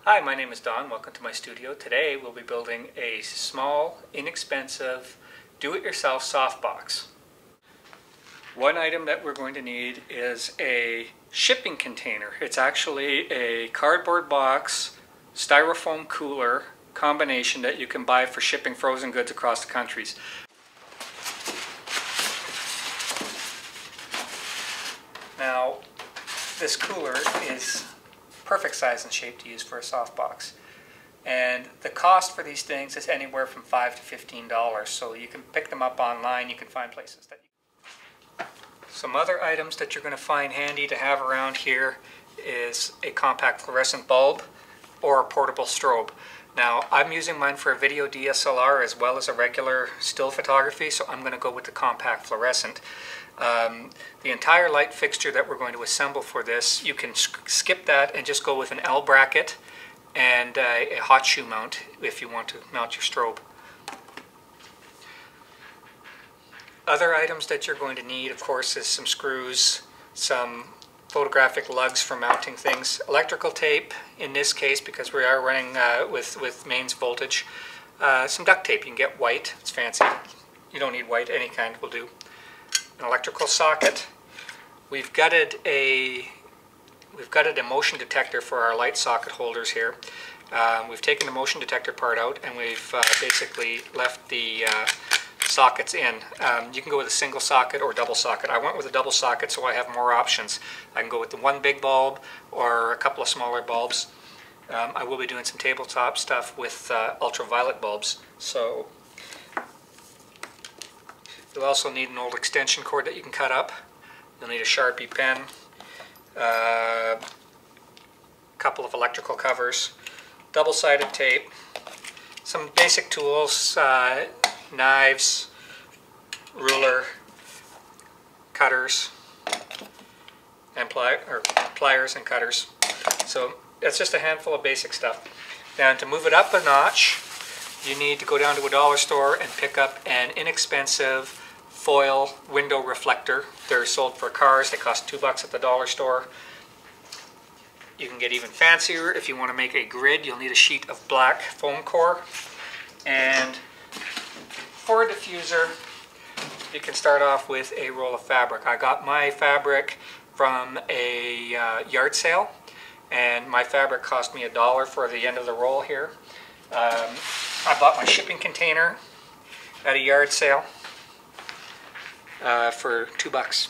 Hi, my name is Don. Welcome to my studio. Today we'll be building a small, inexpensive, do-it-yourself softbox. One item that we're going to need is a shipping container. It's actually a cardboard box, styrofoam cooler combination that you can buy for shipping frozen goods across the countries. Now, this cooler is perfect size and shape to use for a softbox. And the cost for these things is anywhere from $5 to $15, so you can pick them up online. You can find places that Some other items that you're going to find handy to have around here is a compact fluorescent bulb or a portable strobe. Now, I'm using mine for a video DSLR as well as a regular still photography, so I'm going to go with the compact fluorescent. The entire light fixture that we're going to assemble for this, you can skip that and just go with an L bracket and a hot shoe mount if you want to mount your strobe. Other items that you're going to need, of course, is some screws, some photographic lugs for mounting things, electrical tape in this case because we are running with mains voltage, some duct tape. You can get white, it's fancy. You don't need white, any kind will do. An electrical socket. We've gutted a motion detector for our light socket holders here. We've taken the motion detector part out and we've basically left the sockets in. You can go with a single socket or double socket. I went with a double socket so I have more options. I can go with the one big bulb or a couple of smaller bulbs. I will be doing some tabletop stuff with ultraviolet bulbs. So you'll also need an old extension cord that you can cut up. You'll need a Sharpie pen, a couple of electrical covers, double-sided tape, some basic tools, knives, ruler, cutters, and pliers and cutters. So that's just a handful of basic stuff. Now to move it up a notch, you need to go down to a dollar store and pick up an inexpensive foil window reflector. They're sold for cars. They cost $2 at the dollar store. You can get even fancier. If you want to make a grid, you'll need a sheet of black foam core. And for a diffuser, you can start off with a roll of fabric. I got my fabric from a yard sale, and my fabric cost me $1 for the end of the roll here. I bought my shipping container at a yard sale for $2.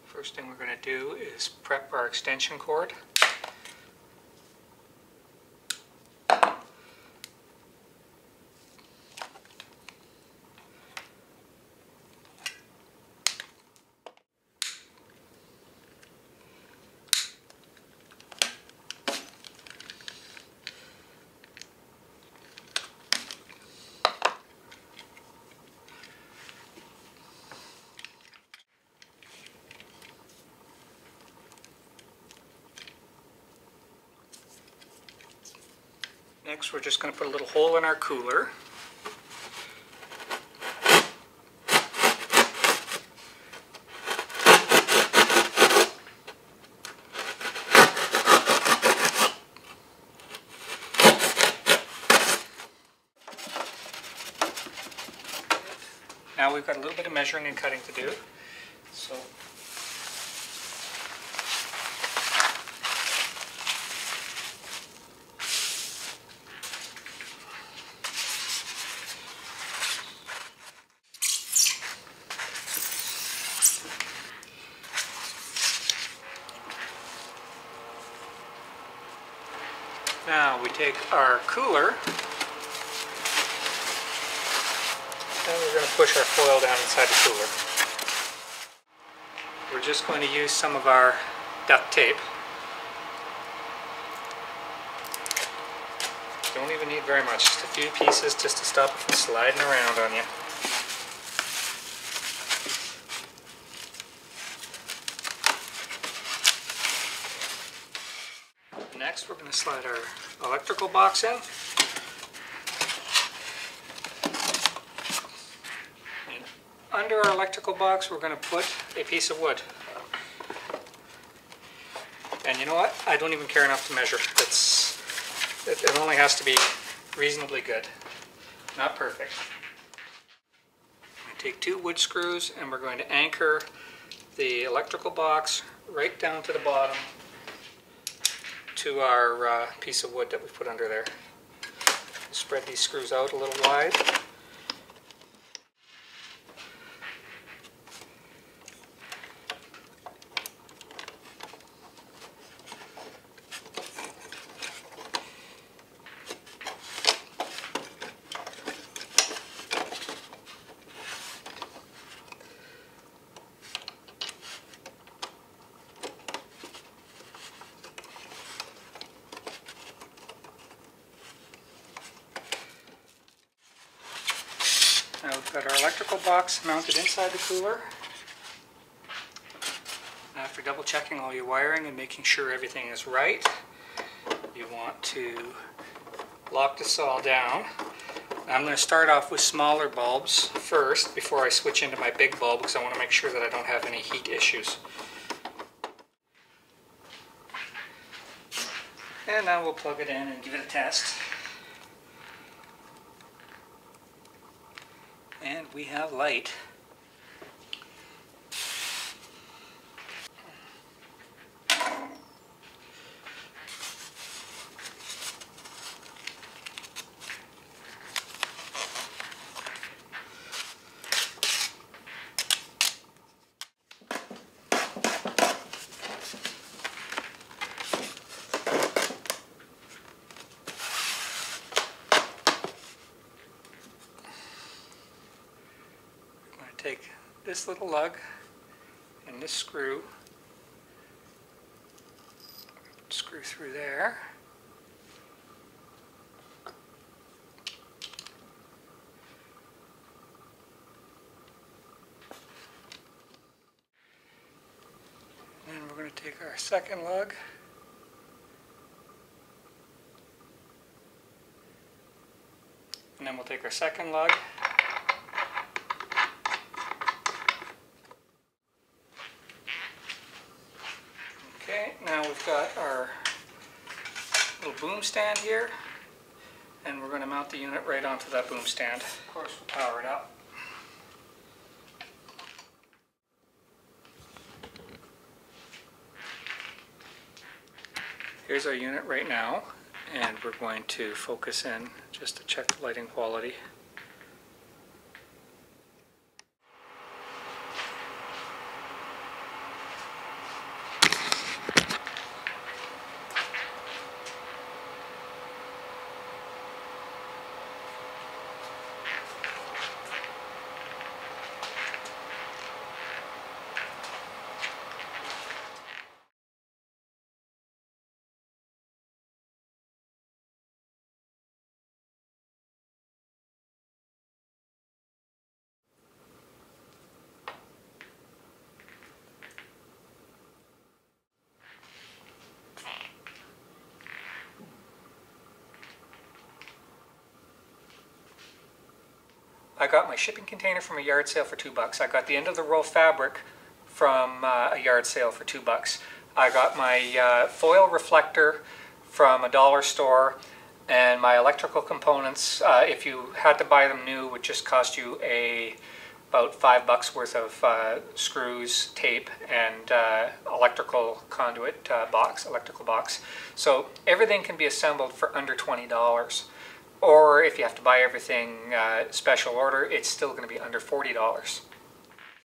First thing we're going to do is prep our extension cord. Next, we're just going to put a little hole in our cooler. Now we've got a little bit of measuring and cutting to do. So now we take our cooler and we're going to push our foil down inside the cooler. We're just going to use some of our duct tape. Don't even need very much, just a few pieces just to stop it from sliding around on you. Next, we're going to slide our electrical box in. And under our electrical box, we're going to put a piece of wood. And you know what? I don't even care enough to measure. It only has to be reasonably good, not perfect. I'm going to take 2 wood screws and we're going to anchor the electrical box right down to the bottom to our piece of wood that we put under there. Spread these screws out a little wide. Now we've got our electrical box mounted inside the cooler. After double checking all your wiring and making sure everything is right, you want to lock this all down. I'm going to start off with smaller bulbs first before I switch into my big bulb because I want to make sure that I don't have any heat issues. And now we'll plug it in and give it a test. And we have light. Take this little lug and this screw through there. And then we're going to take our second lug and then we'll take our second lug . Okay, now we've got our little boom stand here, and we're going to mount the unit right onto that boom stand. Of course, we'll power it up. Here's our unit right now, and we're going to focus in just to check the lighting quality. I got my shipping container from a yard sale for $2. I got the end of the roll fabric from a yard sale for $2. I got my foil reflector from a dollar store, and my electrical components, if you had to buy them new, would just cost you about $5 worth of screws, tape, and electrical conduit electrical box. So everything can be assembled for under $20. Or if you have to buy everything special order, it's still going to be under $40.